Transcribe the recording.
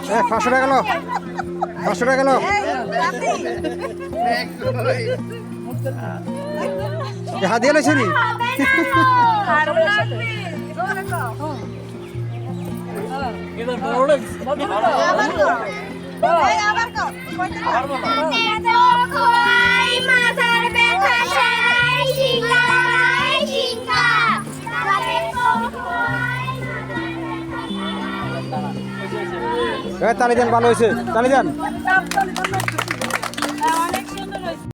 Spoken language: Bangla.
500 টাকা গেল 500 টাকা গেল হাত দিয়ে লইছি নি তালি দেন ভালো হয়েছে তালি দেন